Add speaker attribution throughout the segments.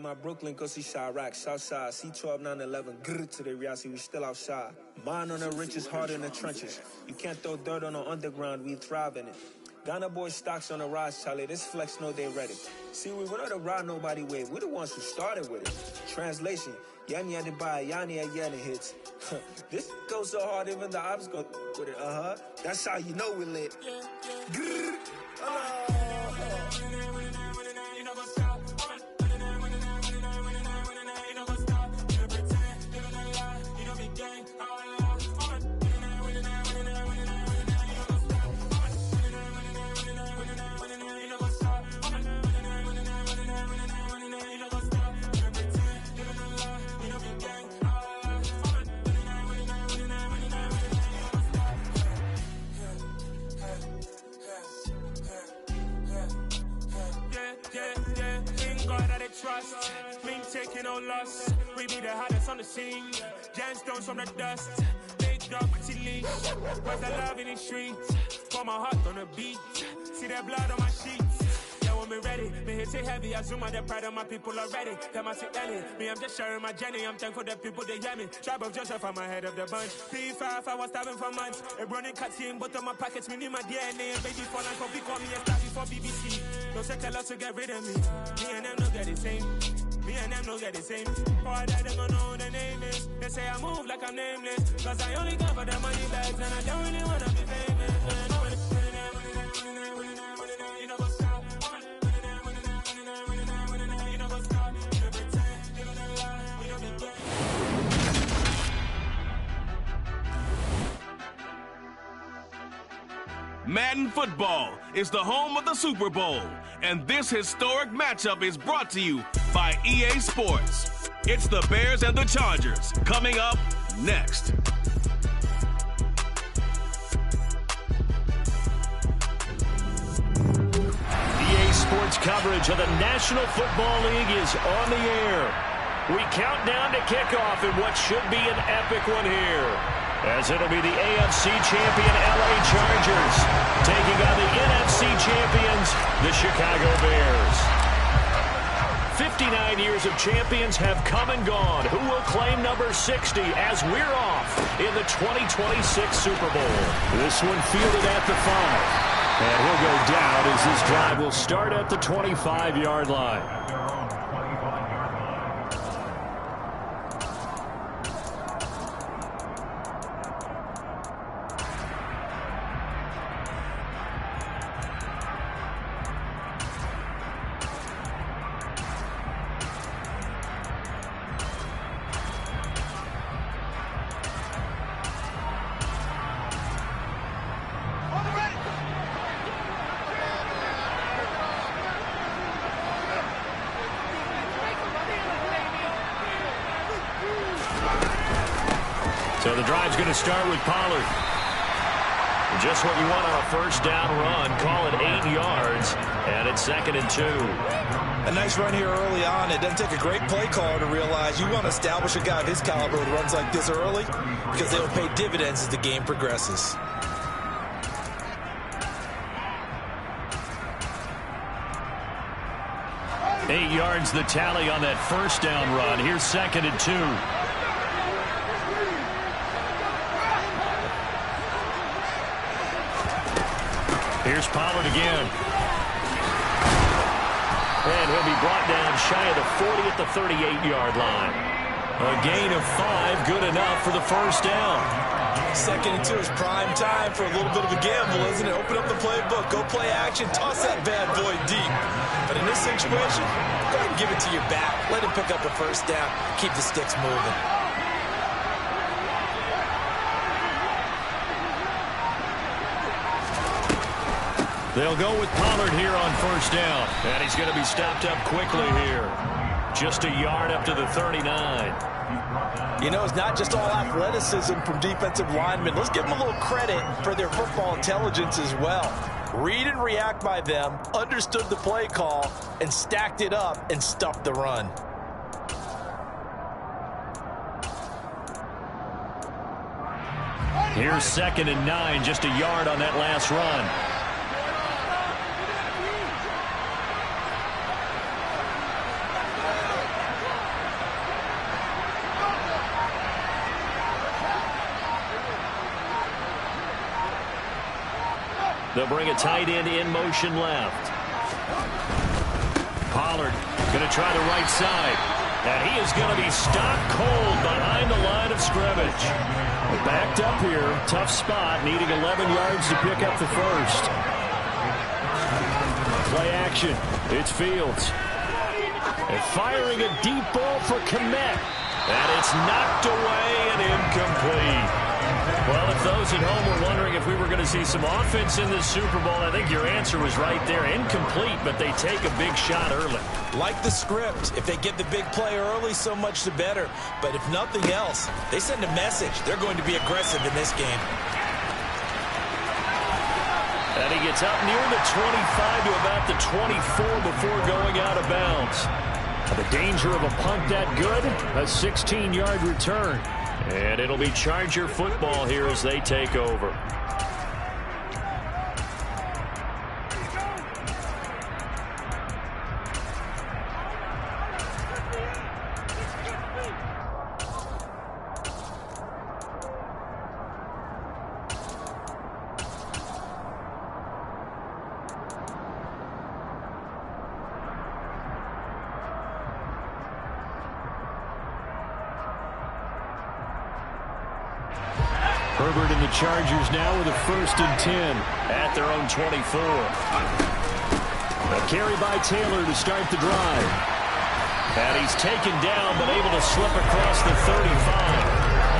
Speaker 1: my Brooklyn, go see Chirac, Southside, C12, 911, grrr to the Riasi, we still outside. Mine on the richest, heart in the trenches. You can't throw dirt on the underground, we thrive in it. Ghana boys stocks on the rise, Charlie, this flex know they ready. See, we not the ride nobody wave, we the ones who started with it. Translation, Yani had to buy, Yani had Yanni hits. This goes so hard, even the ops go with it, That's how you know we lit. Grrr.
Speaker 2: Trust, mean taking no loss. We be the hottest on the scene. Gemstones from the dust. Big dog, pretty leash. Where's the love in the streets? Pour my heart on the beat. See that blood on my sheets. Yeah, when me ready, me hit it heavy. I zoom out the pride of my people already. Them I see Ellie. Me, I'm just sharing my journey. I'm thankful that people they hear me. Tribe of Joseph, I'm ahead of the bunch. P5, I was starving for months. A running cuts in, but on my pockets, me need my DNA. And baby, for life, be call me a star before BBC. No say tell us to get rid of me. Me and them no get the same. Me and them no get the same. All that they gonna know the name is. They say I move like I'm nameless. Cause I only got for the money bags. And I don't really wanna be famous.
Speaker 3: Madden Football is the home of the Super Bowl, and this historic matchup is brought to you by EA Sports. It's the Bears and the Chargers, coming up next.
Speaker 4: EA Sports coverage of the National Football League is on the air. We count down to kickoff in what should be an epic one here, as it'll be the AFC champion LA Chargers taking on the NFC champions, the Chicago Bears. 59 years of champions have come and gone. Who will claim number 60 as we're off in the 2026 Super Bowl? This one fielded at the 5. And he'll go down as this drive will start at the 25-yard line. So the drive's going to start with Pollard. Just what you want on a first down run. Call it 8 yards, and it's 2nd and 2.
Speaker 5: A nice run here early on. It doesn't take a great play caller to realize you want to establish a guy of his caliber who runs like this early, because they will pay dividends as the game progresses.
Speaker 4: Eight yards the tally on that first down run. Here's 2nd and 2. Here's Pollard again. And he'll be brought down shy of the 40 at the 38-yard line. A gain of 5, good enough for the first down.
Speaker 5: 2nd and 2 is prime time for a little bit of a gamble, isn't it? Open up the playbook, go play action, toss that bad boy deep. But in this situation, go ahead and give it to your back. Let him pick up a first down, keep the sticks moving.
Speaker 4: They'll go with Pollard here on first down. And he's going to be stopped up quickly here. Just a yard up to the 39.
Speaker 5: You know, it's not just all athleticism from defensive linemen. Let's give them a little credit for their football intelligence as well. Read and react by them, understood the play call, and stacked it up and stuffed the run.
Speaker 4: Here's 2nd and 9, just a yard on that last run. They'll bring a tight end in motion left. Pollard going to try the right side. And he is going to be stopped cold behind the line of scrimmage. Backed up here. Tough spot. Needing 11 yards to pick up the first. Play action. It's Fields. And firing a deep ball for Kmet. And it's knocked away and incomplete. Well, if those at home were wondering if we were going to see some offense in this Super Bowl, I think your answer was right there. Incomplete, but they take a big shot early.
Speaker 5: Like the script, if they get the big play early, so much the better. But if nothing else, they send a message. They're going to be aggressive in this game.
Speaker 4: And he gets up near the 25 to about the 24 before going out of bounds. The danger of a punt that good, a 16-yard return. And it'll be Charger football here as they take over. Herbert and the Chargers now with a 1st and 10 at their own 24. A carry by Taylor to start the drive. And he's taken down but able to slip across the 35.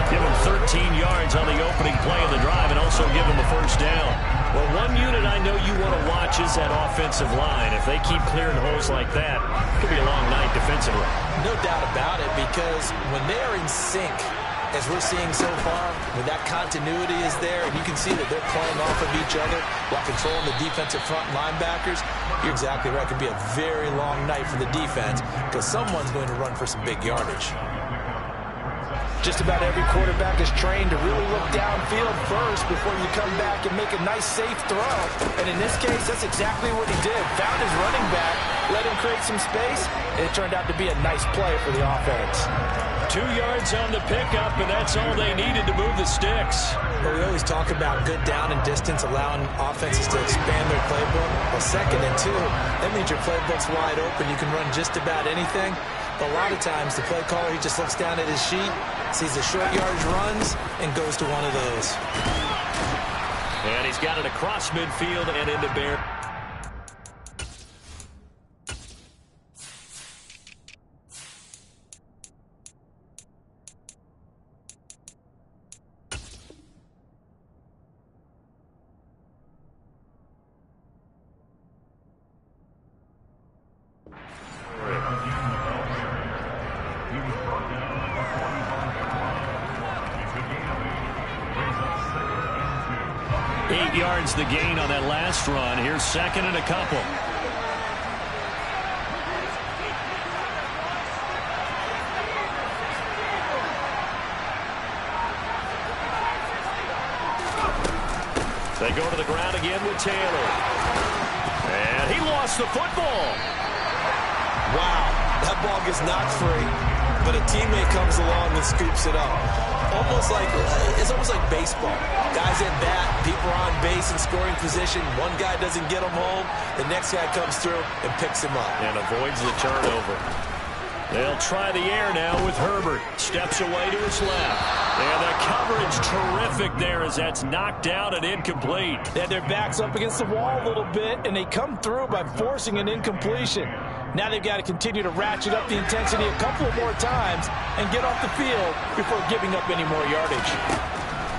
Speaker 4: Give him 13 yards on the opening play of the drive and also give him a 1st down. Well, one unit I know you want to watch is that offensive line. If they keep clearing holes like that, it could be a long night defensively.
Speaker 5: No doubt about it, because when they're in sync, as we're seeing so far, when that continuity is there, and you can see that they're playing off of each other while controlling the defensive front linebackers, you're exactly right. It could be a very long night for the defense because someone's going to run for some big yardage. Just about every quarterback is trained to really look downfield first before you come back and make a nice, safe throw. And in this case, that's exactly what he did. Found his running back, let him create some space, and it turned out to be a nice play for the offense.
Speaker 4: 2 yards on the pickup, and that's all they needed to move the sticks.
Speaker 5: Well, we always talk about good down and distance, allowing offenses to expand their playbook. Well, 2nd and 2, that means your playbook's wide open. You can run just about anything. But a lot of times, the play caller, he just looks down at his sheet, sees the short yardage runs, and goes to one of those.
Speaker 4: And he's got it across midfield and into Bear. The gain on that last run. Here's 2nd and a couple. They go to the ground again with Taylor. And he lost the football.
Speaker 5: Wow, that ball gets knocked free, but a teammate comes along and scoops it up. It's almost like baseball. Guys at bat, people are on base in scoring position. One guy doesn't get him home. The next guy comes through and picks him up.
Speaker 4: And avoids the turnover. They'll try the air now with Herbert. Steps away to his left. And the coverage terrific there as that's knocked down and incomplete.
Speaker 5: They had their backs up against the wall a little bit, and they come through by forcing an incompletion. Now they've got to continue to ratchet up the intensity a couple of more times and get off the field before giving up any more yardage.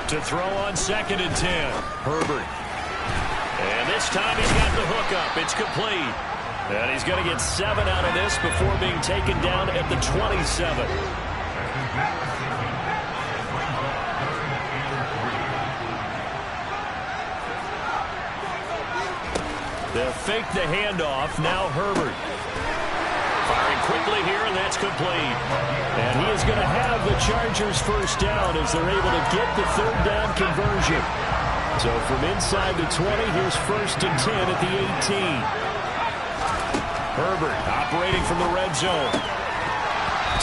Speaker 4: To throw on 2nd and 10, Herbert. And this time he's got the hook up. It's complete. And he's going to get 7 out of this before being taken down at the 27. They'll fake the handoff. Now Herbert. Firing quickly here, and that's complete. And he is going to have the Chargers 1st down as they're able to get the 3rd down conversion. So from inside the 20, here's 1st and 10 at the 18. Herbert operating from the red zone.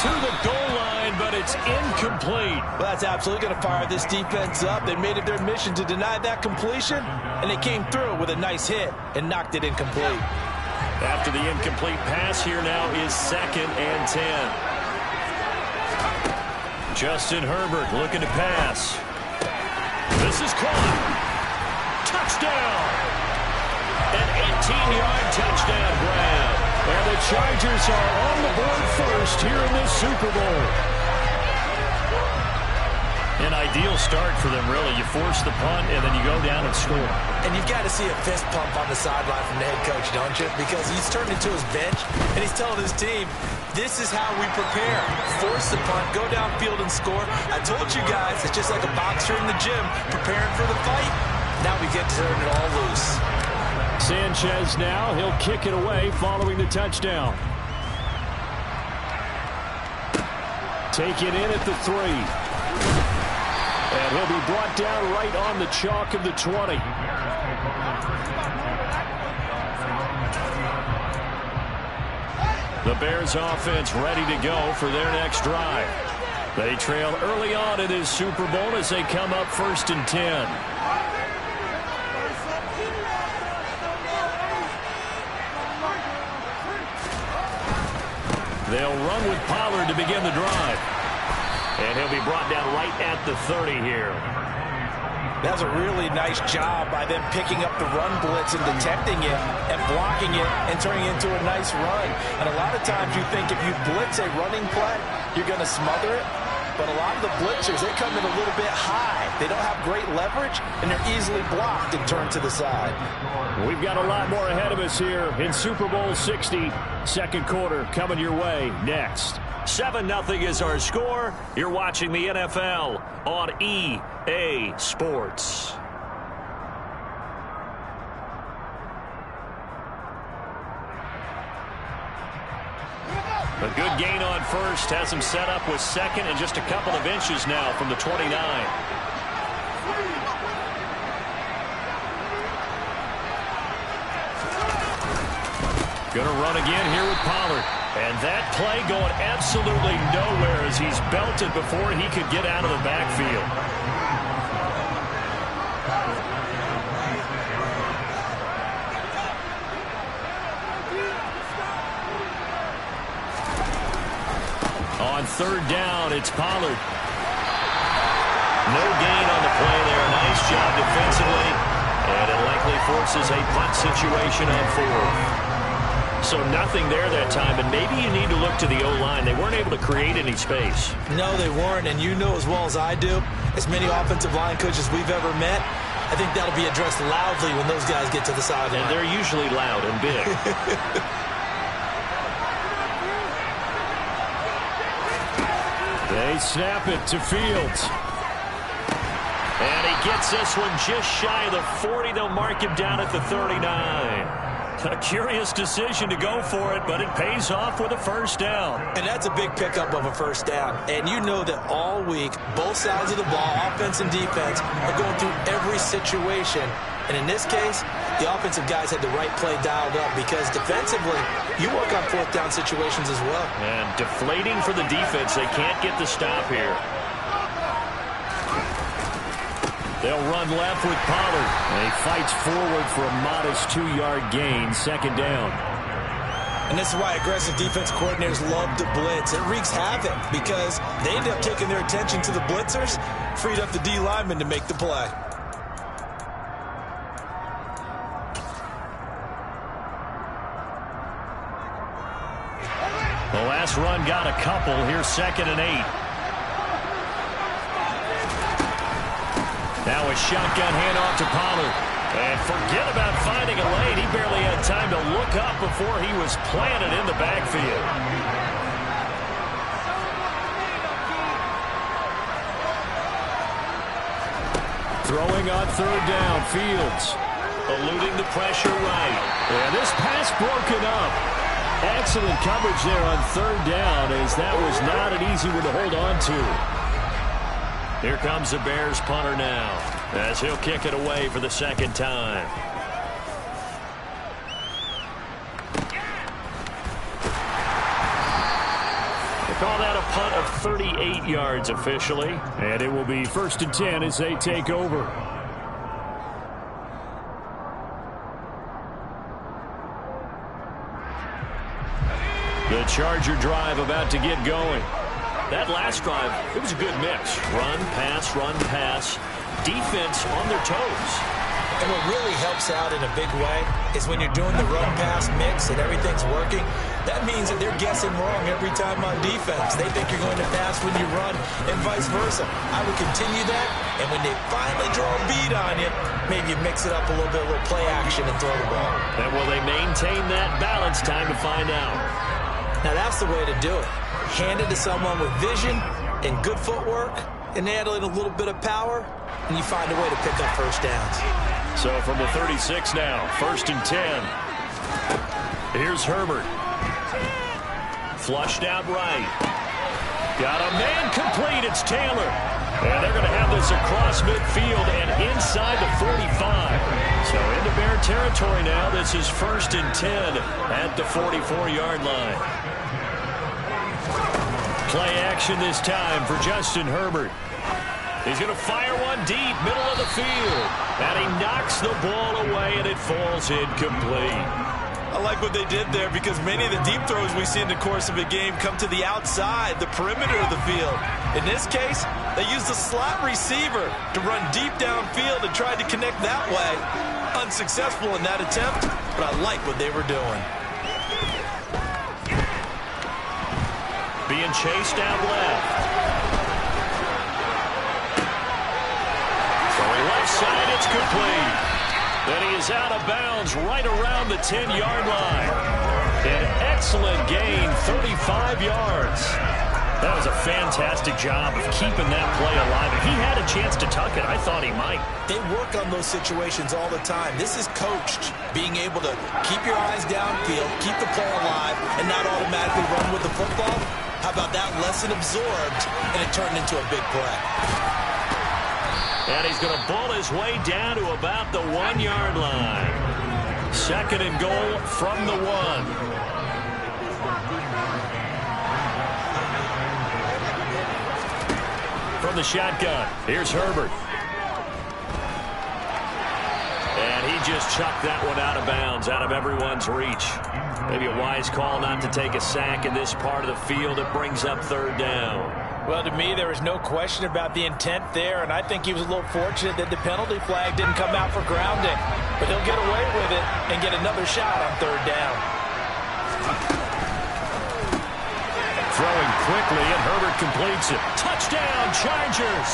Speaker 4: To the goal line. line, but it's incomplete.
Speaker 5: Well, that's absolutely going to fire this defense up. They made it their mission to deny that completion, and they came through with a nice hit and knocked it incomplete.
Speaker 4: After the incomplete pass, here now is 2nd and 10. Justin Herbert looking to pass. This is caught. Touchdown. An 18-yard touchdown grab. And the Chargers are on the board first here in this Super Bowl. An ideal start for them, really. You force the punt, and then you go down and score.
Speaker 5: And you've got to see a fist pump on the sideline from the head coach, don't you? Because he's turned into his bench, and he's telling his team, this is how we prepare. Force the punt, go downfield and score. I told you guys, it's just like a boxer in the gym preparing for the fight. Now we get to turn it all loose.
Speaker 4: Sanchez now, he'll kick it away following the touchdown. Take it in at the 3. And he'll be brought down right on the chalk of the 20. The Bears offense ready to go for their next drive. They trail early on in this Super Bowl as they come up 1st and 10. They'll run with Pollard to begin the drive. And he'll be brought down right at the 30 here.
Speaker 5: That's a really nice job by them picking up the run blitz and detecting it and blocking it and turning it into a nice run. And a lot of times you think if you blitz a running play, you're going to smother it. But a lot of the blitzers, they come in a little bit high. They don't have great leverage, and they're easily blocked and turned to the side.
Speaker 4: We've got a lot more ahead of us here in Super Bowl 60. Second quarter coming your way next. 7-0 is our score. You're watching the NFL on EA Sports. A good gain on first has him set up with 2nd and just a couple of inches now from the 29. Going to run again here with Pollard. And that play going absolutely nowhere as he's belted before he could get out of the backfield. On 3rd down, it's Pollard. No gain on the play there. Nice job defensively. And it likely forces a punt situation on 4th. So nothing there that time, and maybe you need to look to the O-line. They weren't able to create any space.
Speaker 5: No, they weren't, and you know as well as I do, as many offensive line coaches we've ever met, I think that'll be addressed loudly when those guys get to the sideline.
Speaker 4: And they're usually loud and big. They snap it to Fields. And he gets this one just shy of the 40. They'll mark him down at the 39. A curious decision to go for it, but it pays off with a 1st down.
Speaker 5: And that's a big pickup of a 1st down. And you know that all week, both sides of the ball, offense and defense, are going through every situation. And in this case, the offensive guys had the right play dialed up because defensively, you work on 4th down situations as well.
Speaker 4: And deflating for the defense. They can't get the stop here. They'll run left with Pollard. And he fights forward for a modest 2-yard gain, 2nd down.
Speaker 5: And this is why aggressive defense coordinators love to blitz. It wreaks havoc because they end up taking their attention to the blitzers, freed up the D lineman to make the play.
Speaker 4: The last run got a couple. Here's 2nd and 8. Now a shotgun handoff to Pollard. And forget about finding a lane. He barely had time to look up before he was planted in the backfield. Throwing on 3rd down, Fields. Eluding the pressure right. And this pass broken up. Excellent coverage there on 3rd down, as that was not an easy one to hold on to. Here comes the Bears punter now, as he'll kick it away for the 2nd time. call that a punt of 38 yards officially. And it will be 1st and 10 as they take over. The Charger drive about to get going. That last drive, it was a good mix. Run, pass, defense on their toes.
Speaker 5: And what really helps out in a big way is when you're doing the run-pass mix and everything's working, that means that they're guessing wrong every time on defense. They think you're going to pass when you run and vice versa. I would continue that, and when they finally draw a bead on you, maybe you mix it up a little bit, a little play action and throw the ball.
Speaker 4: And will they maintain that balance? Time to find out.
Speaker 5: Now that's the way to do it. Hand it to someone with vision and good footwork, and add in a little bit of power, and you find a way to pick up first downs.
Speaker 4: So from the 36 now, 1st and 10. Here's Herbert. Flushed out right. Got a man complete. It's Taylor. And they're going to have this across midfield and inside the 45. So into Bear territory now. This is 1st and 10 at the 44-yard line. Play action this time for Justin Herbert. He's going to fire one deep, middle of the field. And he knocks the ball away, and it falls incomplete.
Speaker 5: I like what they did there because many of the deep throws we see in the course of a game come to the outside, the perimeter of the field. In this case, they used the slot receiver to run deep downfield and tried to connect that way. Unsuccessful in that attempt, but I like what they were doing.
Speaker 4: Being chased out left. Left side, it's complete. Then he is out of bounds right around the 10-yard line. An excellent gain, 35 yards. That was a fantastic job of keeping that play alive. If he had a chance to tuck it, I thought he might.
Speaker 5: They work on those situations all the time. This is coached, being able to keep your eyes downfield, keep the play alive, and not automatically run with the football. How about that lesson absorbed, and it turned into a big play.
Speaker 4: And he's going to bull his way down to about the 1-yard line. 2nd and goal from the 1. From the shotgun, here's Herbert. And he just chucked that one out of bounds, out of everyone's reach. Maybe a wise call not to take a sack in this part of the field. It brings up 3rd down.
Speaker 5: Well, to me, there was no question about the intent there, and I think he was a little fortunate that the penalty flag didn't come out for grounding. But he'll get away with it and get another shot on 3rd down.
Speaker 4: Throwing quickly, and Herbert completes it. Touchdown, Chargers!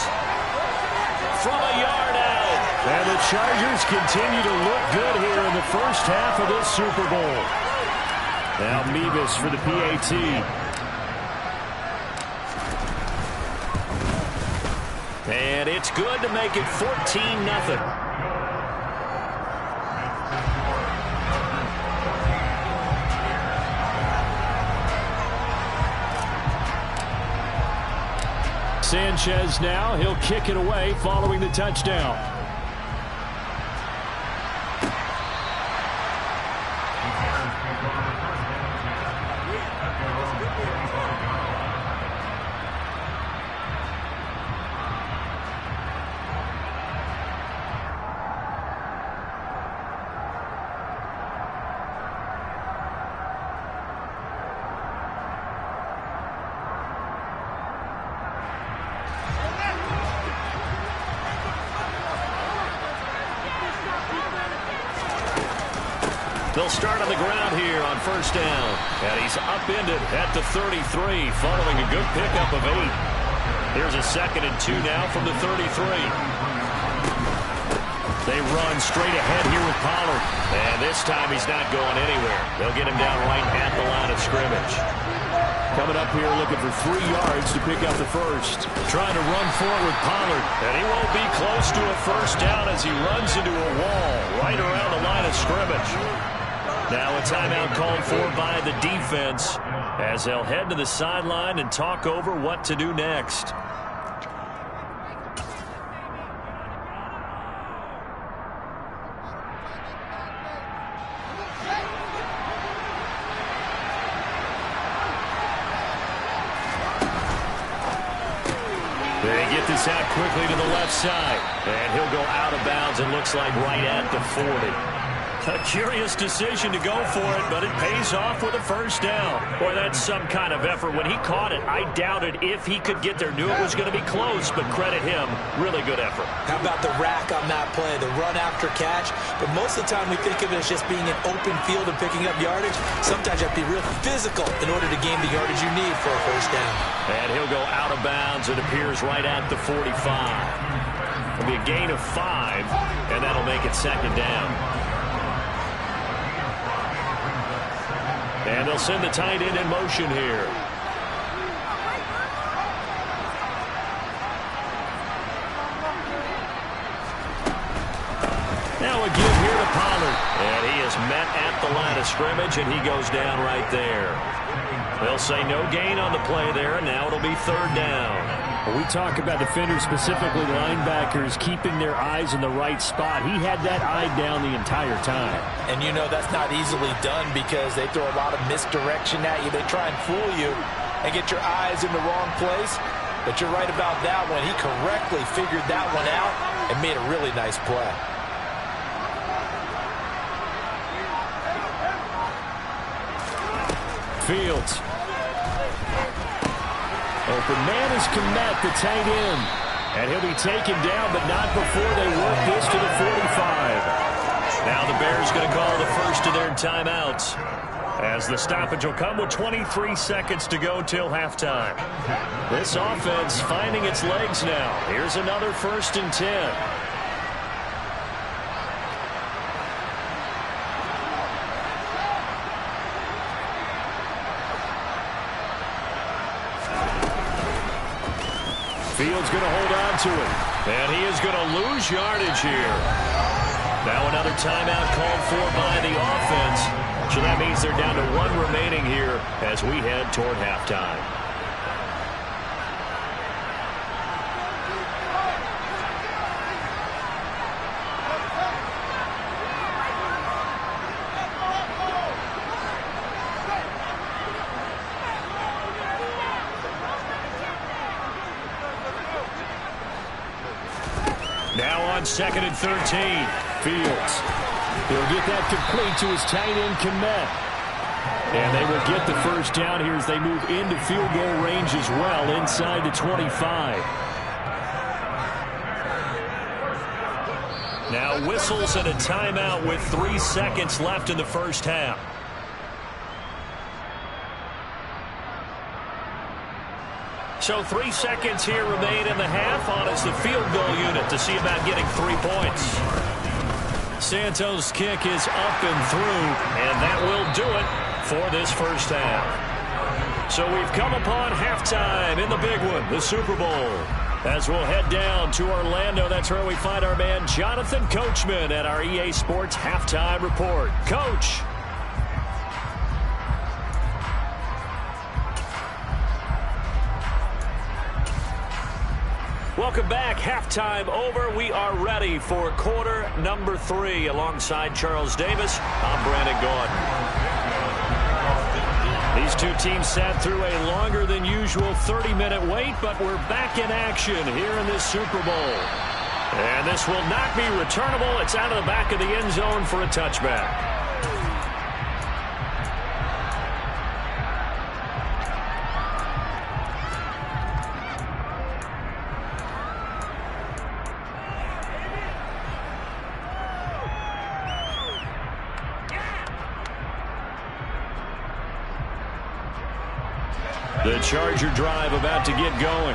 Speaker 4: From a yard out. And the Chargers continue to look good here in the first half of this Super Bowl. Now Mevis for the PAT. And it's good to make it 14-0. Sanchez now, he'll kick it away following the touchdown. They'll start on the ground here on 1st down. And he's upended at the 33 following a good pickup of 8. Here's a 2nd and 2 now from the 33. They run straight ahead here with Pollard. And this time he's not going anywhere. They'll get him down right at the line of scrimmage. Coming up here looking for 3 yards to pick up the first. Trying to run forward with Pollard. And he won't be close to a 1st down as he runs into a wall right around the line of scrimmage. Now a timeout called for by the defense as they'll head to the sideline and talk over what to do next. They get this out quickly to the left side. And he'll go out of bounds, it looks like right at the 40. A curious decision to go for it, but it pays off with a first down. Boy, that's some kind of effort. When he caught it, I doubted if he could get there. Knew it was going to be close, but credit him. Really good effort.
Speaker 5: How about the rack on that play, the run after catch? But most of the time we think of it as just being an open field and picking up yardage. Sometimes you have to be real physical in order to gain the yardage you need for a first down.
Speaker 4: And he'll go out of bounds. It appears right at the 45. It'll be a gain of 5, and that'll make it second down. And they'll send the tight end in motion here. Now a give here to Pollard. And he is met at the line of scrimmage, and he goes down right there. They'll say no gain on the play there, and now it'll be third down.
Speaker 6: When we talk about defenders, specifically linebackers, keeping their eyes in the right spot, he had that eye down the entire time.
Speaker 5: And you know that's not easily done because they throw a lot of misdirection at you. They try and fool you and get your eyes in the wrong place. But you're right about that one. He correctly figured that one out and made a really nice play.
Speaker 6: Fields. Open man is Kmet, the tight end. And he'll be taken down, but not before they work this to the 45.
Speaker 4: Now the Bears going to call the first of their timeouts, as the stoppage will come with 23 seconds to go till halftime. This offense finding its legs now. Here's another 1st and 10.
Speaker 6: Fields going to hold on to it.
Speaker 4: And he is going to lose yardage here. Now another timeout called for by the offense. So that means they're down to 1 remaining here as we head toward halftime. Now on 2nd and 13.
Speaker 6: Fields. He'll get that complete to his tight end, Kmet. And they will get the first down here as they move into field goal range as well, inside the 25.
Speaker 4: Now whistles and a timeout with 3 seconds left in the first half. So 3 seconds here remain in the half on as the field goal unit to see about getting 3 points. Santos' kick is up and through, and that will do it for this first half. So we've come upon halftime in the big one, the Super Bowl. As we'll head down to Orlando, that's where we find our man Jonathan Coachman at our EA Sports Halftime Report. Coach. Welcome back. Halftime over. We are ready for quarter number 3. Alongside Charles Davis, I'm Brandon Gaudin. These two teams sat through a longer than usual 30-minute wait, but we're back in action here in this Super Bowl. And this will not be returnable. It's out of the back of the end zone for a touchback. The Charger drive about to get going.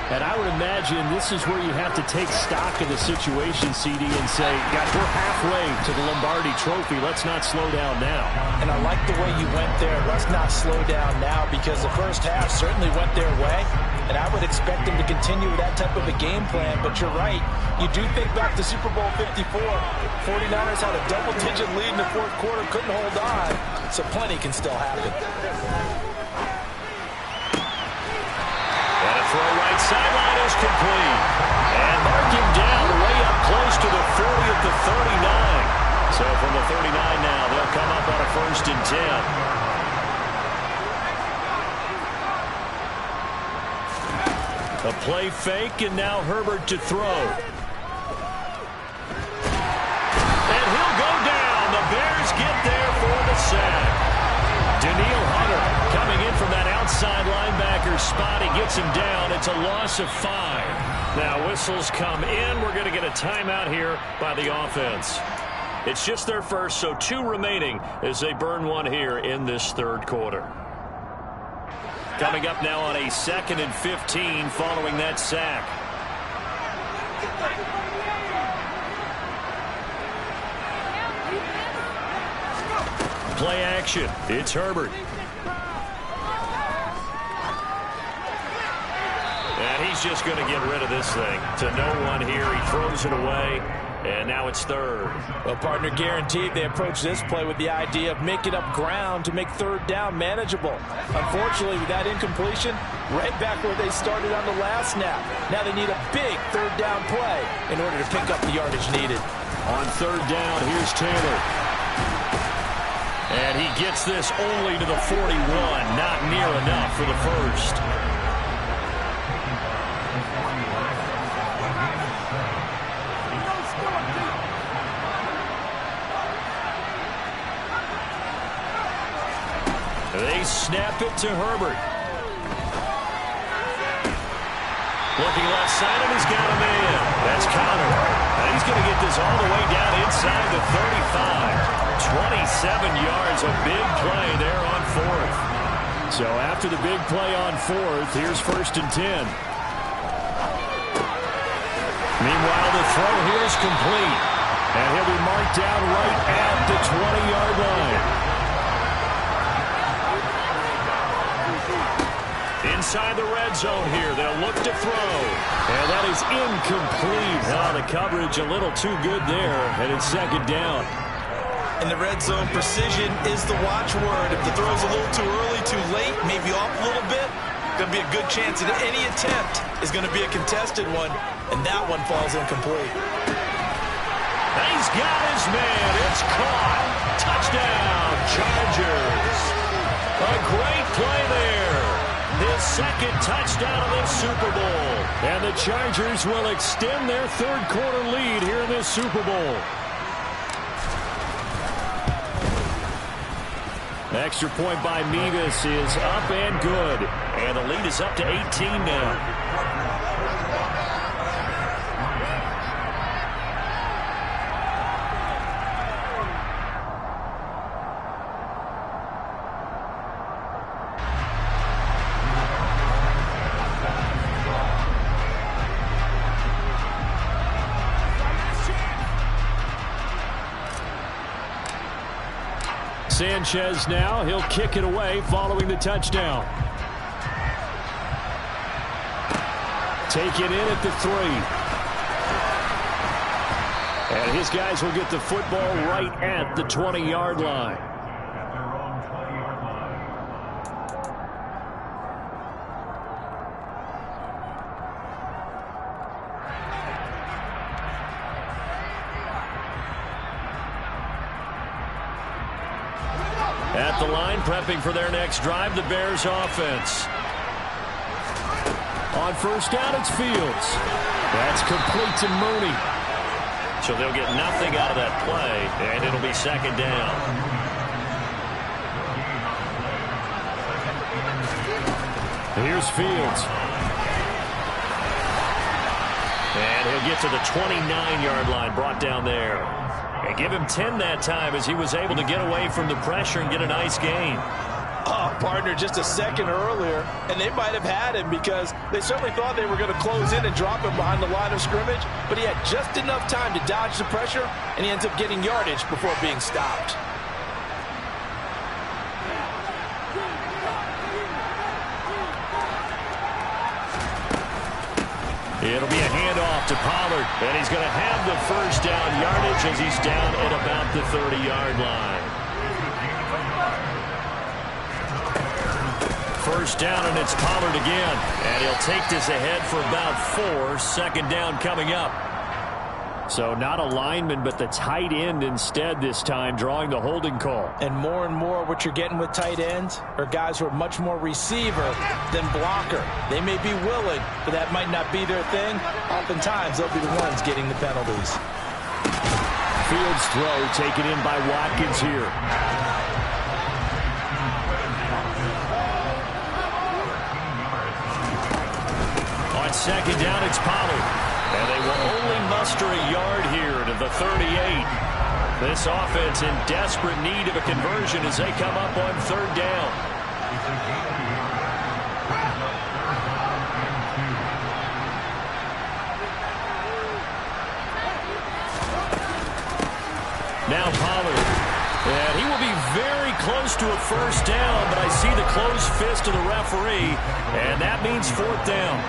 Speaker 6: And I would imagine this is where you have to take stock of the situation, CD, and say, gosh, we're halfway to the Lombardi Trophy. Let's not slow down now.
Speaker 5: And I like the way you went there. Let's not slow down now, because the first half certainly went their way. And I would expect them to continue with that type of a game plan. But you're right. You do think back to Super Bowl 54. 49ers had a double-digit lead in the fourth quarter, couldn't hold on. So plenty can still happen.
Speaker 4: Throw right sideline is complete. And mark him down way up close to the 40 at the 39. So from the 39 now, they'll come up on a 1st and 10.
Speaker 6: A play fake, and now Herbert to throw. And he'll go down. The Bears get there for the sack. Danielle Hunter coming in from that outside linebacker spot. He gets him down. It's a loss of 5. Now whistles come in. We're going to get a timeout here by the offense. It's just their first, so 2 remaining as they burn one here in this third quarter. Coming up now on a 2nd and 15 following that sack. Play action. It's Herbert. And he's just going to get rid of this thing. To no one here. He throws it away. And now it's 3rd.
Speaker 5: Well, partner, guaranteed they approach this play with the idea of making up ground to make 3rd down manageable. Unfortunately, with that incompletion, right back where they started on the last snap. Now they need a big 3rd down play in order to pick up the yardage needed.
Speaker 6: On 3rd down, here's Taylor. And he gets this only to the 41. Not near enough for the first. They snap it to Herbert. Looking left side, and he's got him in. That's Connor. And he's going to get this all the way down inside the 35. 27 yards, a big play there on 4th. So after the big play on 4th, here's 1st and 10. Meanwhile, the throw here is complete. And he'll be marked down right at the 20-yard line. Inside the red zone here, they'll look to throw. And that is incomplete. Oh, the coverage a little too good there, and it's 2nd down.
Speaker 5: In the red zone, precision is the watchword. If the throw's a little too early, too late, maybe off a little bit, going to be a good chance that any attempt is going to be a contested one, and that one falls incomplete.
Speaker 6: He's got his man. It's caught. Touchdown, Chargers. A great play there. His 2nd touchdown of this Super Bowl. And the Chargers will extend their 3rd quarter lead here in this Super Bowl. Extra point by Mevis is up and good. And the lead is up to 18 now. Sanchez now, he'll kick it away following the touchdown. Take it in at the 3. And his guys will get the football right at the 20-yard line. At the line, prepping for their next drive, the Bears offense. On 1st down, it's Fields. That's complete to Mooney. So they'll get nothing out of that play, and it'll be 2nd down. Here's Fields. And he'll get to the 29-yard line, brought down there. And give him 10 that time as he was able to get away from the pressure and get a nice gain.
Speaker 5: Oh, partner, just a second earlier, and they might have had him because they certainly thought they were going to close in and drop him behind the line of scrimmage, but he had just enough time to dodge the pressure, and he ends up getting yardage before being stopped.
Speaker 6: It'll be a handoff to Pollard, and he's going to have the 1st down yardage as he's down at about the 30-yard line. 1st down, and it's Pollard again. And he'll take this ahead for about 4. 2nd down coming up. So not a lineman, but the tight end instead this time, drawing the holding call.
Speaker 5: And more what you're getting with tight ends are guys who are much more receiver than blocker. They may be willing, but that might not be their thing. Oftentimes, they'll be the ones getting the penalties.
Speaker 6: Fields throw taken in by Watkins here. On second down, it's Pollard. And they will only muster a yard here to the 38. This offense in desperate need of a conversion as they come up on third down. Now Pollard. And he will be very close to a first down, but I see the closed fist of the referee, and that means fourth down.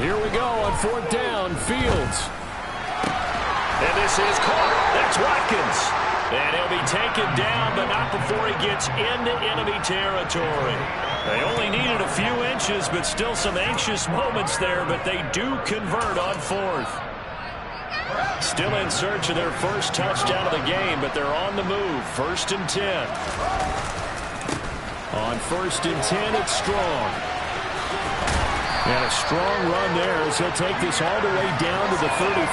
Speaker 6: Here we go on fourth down, Fields. And this is caught. That's Watkins. And he'll be taken down, but not before he gets into enemy territory. They only needed a few inches, but still some anxious moments there, but they do convert on fourth. Still in search of their first touchdown of the game, but they're on the move. 1st and 10. On 1st and 10, it's Strong. And a strong run there as he'll take this all the way down to the 35.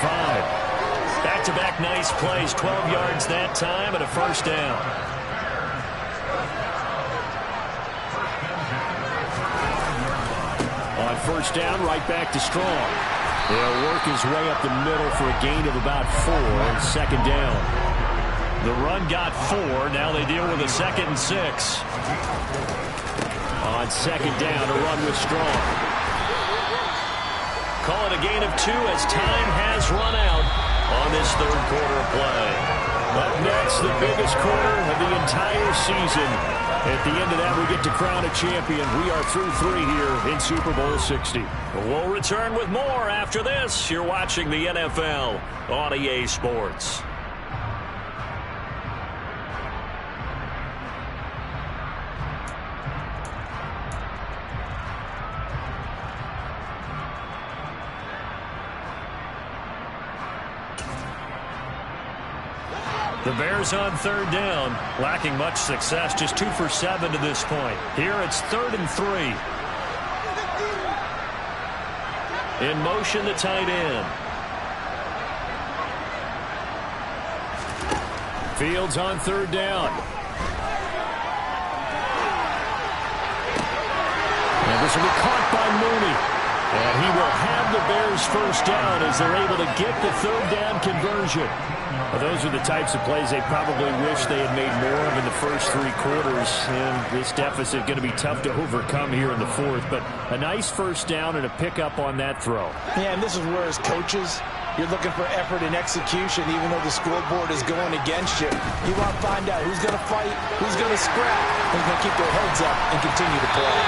Speaker 6: Back-to-back nice plays, 12 yards that time and a first down. On first down, right back to Strong. He'll work his way up the middle for a gain of about 4 on second down. The run got 4. Now they deal with a 2nd and 6. On second down, a run with Strong. Call it a gain of 2 as time has run out on this third quarter of play. Up next, the biggest quarter of the entire season. At the end of that, we get to crown a champion. We are through 3 here in Super Bowl 60. We'll return with more after this. You're watching the NFL on EA Sports. The Bears on third down, lacking much success, just 2 for 7 to this point. Here it's 3rd and 3. In motion, the tight end. Fields on third down. And this will be caught by Mooney. And he will have the Bears first down as they're able to get the third down conversion. Well, those are the types of plays they probably wish they had made more of in the first 3 quarters. And this deficit going to be tough to overcome here in the 4th. But a nice first down and a pickup on that throw.
Speaker 5: Yeah, and this is where as coaches, you're looking for effort and execution even though the scoreboard is going against you. You want to find out who's going to fight, who's going to scrap, who's going to keep their heads up and continue to play.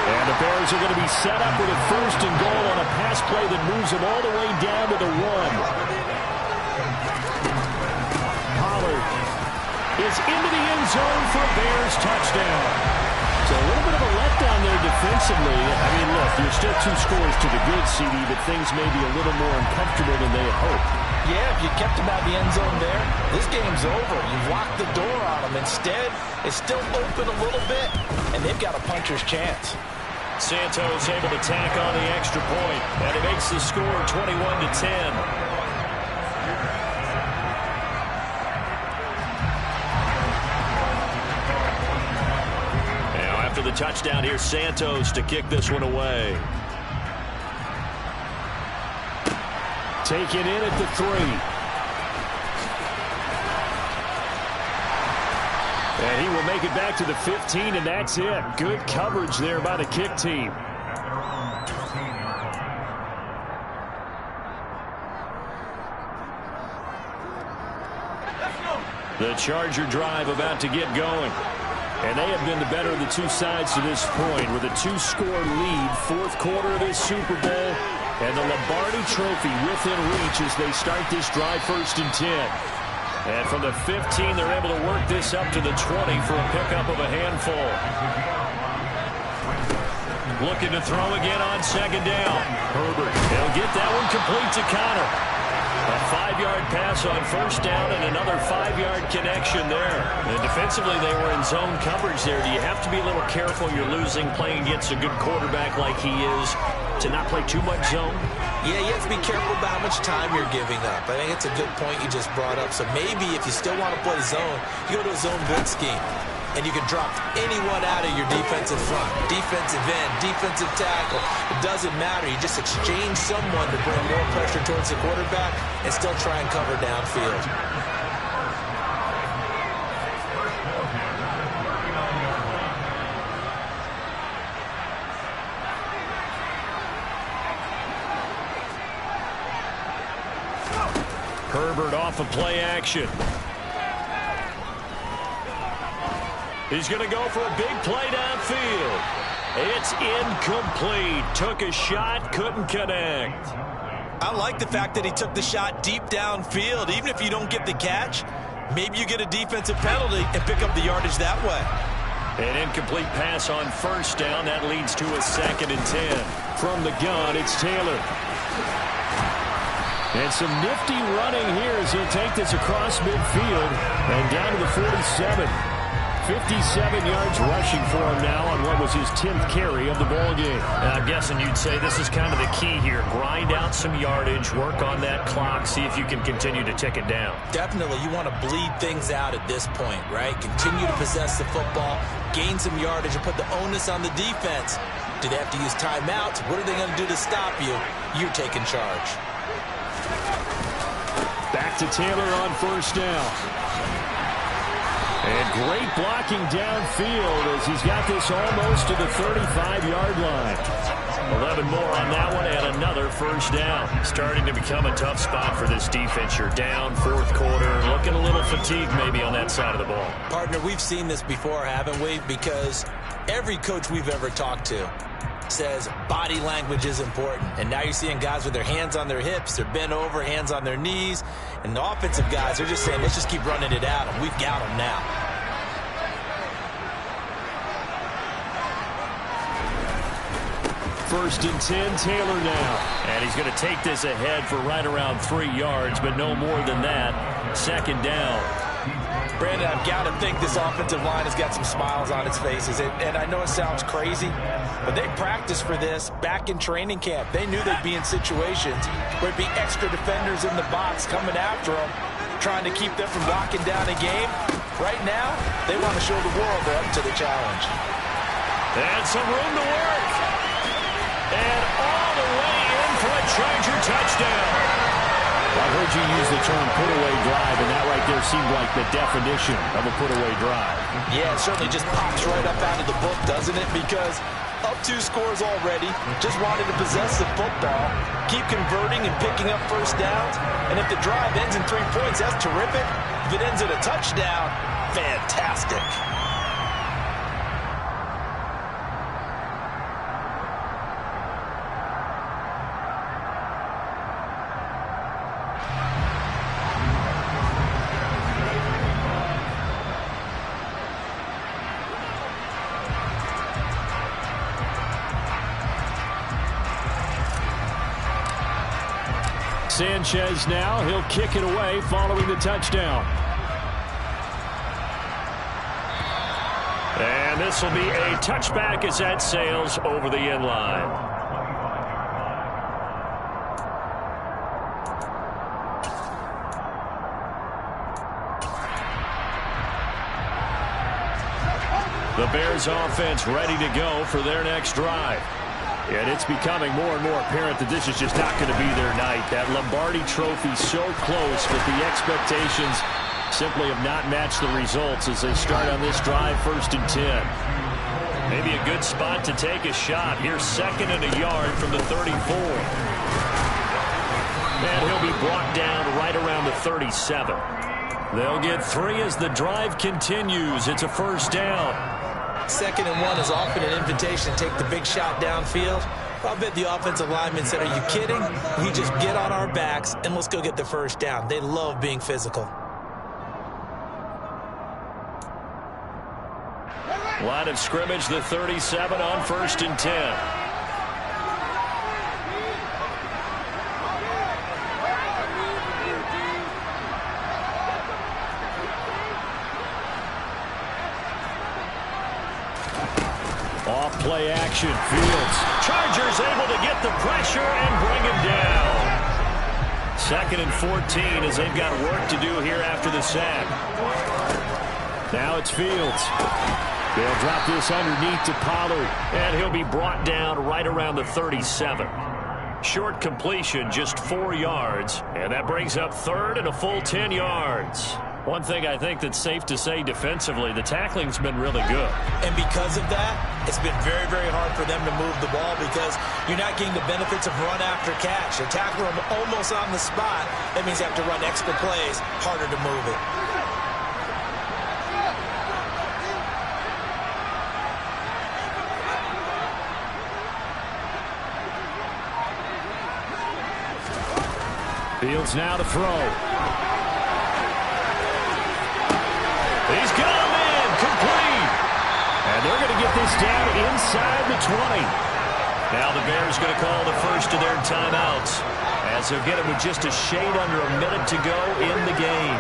Speaker 6: And the Bears are going to be set up with a 1st and goal on a pass play that moves them all the way down to the 1. Is into the end zone for a Bears touchdown. So a little bit of a letdown there defensively. I mean, look, you're still 2 scores to the good, CD, but things may be a little more uncomfortable than they had hoped.
Speaker 5: Yeah, if you kept them out of the end zone there, this game's over. You've locked the door on them. Instead, it's still open a little bit, and they've got a puncher's chance.
Speaker 6: Santos able to tack on the extra point, and it makes the score 21-10. After the touchdown, here's Santos to kick this one away. Taken in at the 3. And he will make it back to the 15, and that's it. Good coverage there by the kick team. The Charger drive about to get going. And they have been the better of the 2 sides to this point with a 2-score lead, 4th quarter of this Super Bowl, and the Lombardi Trophy within reach as they start this drive 1st and 10. And from the 15, they're able to work this up to the 20 for a pickup of a handful. Looking to throw again on second down. Herbert, they'll get that one complete to Connor. A 5-yard pass on first down and another 5-yard connection there. And defensively, they were in zone coverage there. Do you have to be a little careful? You're losing, playing against a good quarterback like he is, to not play too much zone?
Speaker 5: Yeah, you have to be careful about how much time you're giving up. I think it's a good point you just brought up. So maybe if you still want to play zone, you go to a zone blitz scheme. And you can drop anyone out of your defensive front. Defensive end, defensive tackle. It doesn't matter. You just exchange someone to bring more pressure towards the quarterback and still try and cover downfield.
Speaker 6: Herbert off of play action. He's going to go for a big play downfield. It's incomplete. Took a shot, couldn't connect.
Speaker 5: I like the fact that he took the shot deep downfield. Even if you don't get the catch, maybe you get a defensive penalty and pick up the yardage that way.
Speaker 6: An incomplete pass on first down. That leads to a 2nd and 10. From the gun, it's Taylor. And some nifty running here as he'll take this across midfield and down to the 47. 57 yards rushing for him now on what was his 10th carry of the ball game.
Speaker 4: I'm guessing you'd say this is kind of the key here. Grind out some yardage, work on that clock, see if you can continue to tick it down.
Speaker 5: Definitely, you want to bleed things out at this point, right? Continue to possess the football, gain some yardage, and put the onus on the defense. Do they have to use timeouts? What are they going to do to stop you? You're taking charge.
Speaker 6: Back to Taylor on first down. And great blocking downfield as he's got this almost to the 35-yard line.
Speaker 4: 11 more on that one and another first down. Starting to become a tough spot for this defense. You're down, 4th quarter, looking a little fatigued maybe on that side of the ball.
Speaker 5: Partner, we've seen this before, haven't we? Because every coach we've ever talked to says body language is important. And now you're seeing guys with their hands on their hips, they're bent over, hands on their knees. And the offensive guys are just saying, let's just keep running it at them. We've got them now.
Speaker 6: First and 10, Taylor now.
Speaker 4: And he's going to take this ahead for right around 3 yards, but no more than that. 2nd down.
Speaker 5: Brandon, I've got to think this offensive line has got some smiles on its faces. And I know it sounds crazy, but they practiced for this back in training camp. They knew they'd be in situations where it'd be extra defenders in the box coming after them, trying to keep them from locking down a game. Right now, they want to show the world they're up to the challenge.
Speaker 6: And some room to work. And all the way in for a Charger touchdown. I heard you use the term put-away drive, and that right there seemed like the definition of a put-away drive.
Speaker 5: Yeah, it certainly just pops right up out of the book, doesn't it? Because up 2 scores already, just wanted to possess the football, keep converting and picking up first downs, and if the drive ends in 3 points, that's terrific. If it ends in a touchdown, fantastic.
Speaker 6: Sanchez now, he'll kick it away following the touchdown. And this will be a touchback as that sails over the end line. The Bears offense ready to go for their next drive. And it's becoming more and more apparent that this is just not going to be their night. That Lombardi Trophy so close, but the expectations simply have not matched the results as they start on this drive, 1st and 10. Maybe a good spot to take a shot. Here's 2nd and a yard from the 34. And he'll be brought down right around the 37. They'll get 3 as the drive continues. It's a first down.
Speaker 5: 2nd and 1 is often an invitation to take the big shot downfield. I bet the offensive lineman said, are you kidding? We just get on our backs and let's go get the first down. They love being physical.
Speaker 4: Line of scrimmage, the 37 on 1st and 10. Off play action, Fields. Chargers able to get the pressure and bring him down. 2nd and 14 as they've got work to do here after the sack. Now it's Fields. They'll drop this underneath to Pollard, and he'll be brought down right around the 37. Short completion, just 4 yards, and that brings up 3rd and a full 10 yards. One thing I think that's safe to say defensively, the tackling's been really good.
Speaker 5: And because of that, it's been very, very hard for them to move the ball because you're not getting the benefits of run after catch. You tackle them almost on the spot. That means you have to run extra plays, harder to move it.
Speaker 4: Fields now to throw. He's got him in, complete. And they're going to get this down inside the 20. Now the Bears going to call the first of their timeouts as they'll get it with just a shade under a minute to go in the game.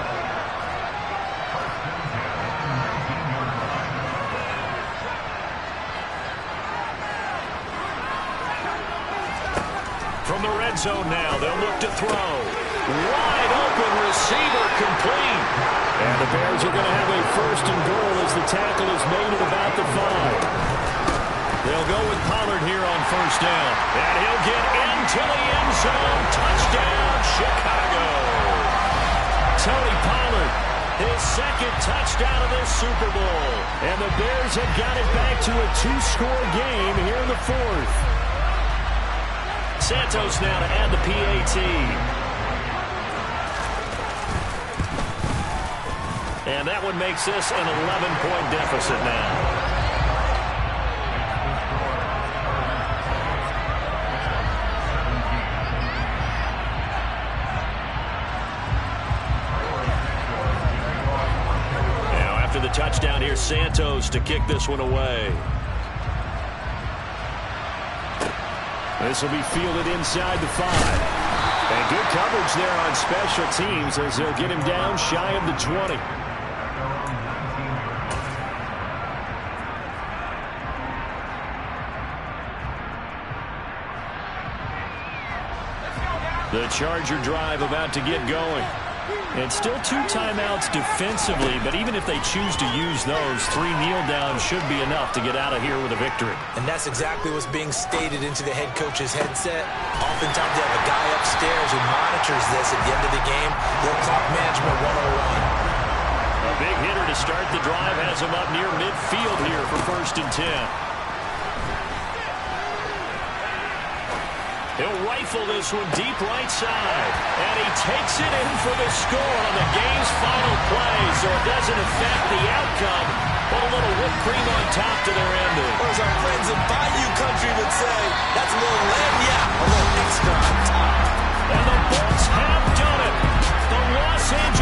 Speaker 4: From the red zone now, they'll look to throw. Wide open receiver, complete. And the Bears are going to have a 1st and goal as the tackle is made at about the 5. They'll go with Pollard here on 1st down. And he'll get into the end zone. Touchdown, Chicago. Tony Pollard, his 2nd touchdown of this Super Bowl. And the Bears have got it back to a 2-score game here in the 4th. Santos now to add the PAT. And that one makes this an 11-point deficit now. Now after the touchdown here, Santos to kick this one away. This will be fielded inside the 5. And good coverage there on special teams as they'll get him down shy of the 20. The Charger drive about to get going. And still 2 timeouts defensively, but even if they choose to use those, 3 kneel downs should be enough to get out of here with a victory.
Speaker 5: And that's exactly what's being stated into the head coach's headset. Oftentimes they have a guy upstairs who monitors this at the end of the game. Little clock management 101.
Speaker 4: A big hitter to start the drive has him up near midfield here for 1st and 10. He'll rifle this one deep right side. And he takes it in for the score on the game's final play. So it doesn't affect the outcome. But a little whipped cream on top to their ending.
Speaker 5: Or as our friends in Bayou Country would say, that's a little lagna, a little extra on top.
Speaker 4: And the Bolts have done it. The Los Angeles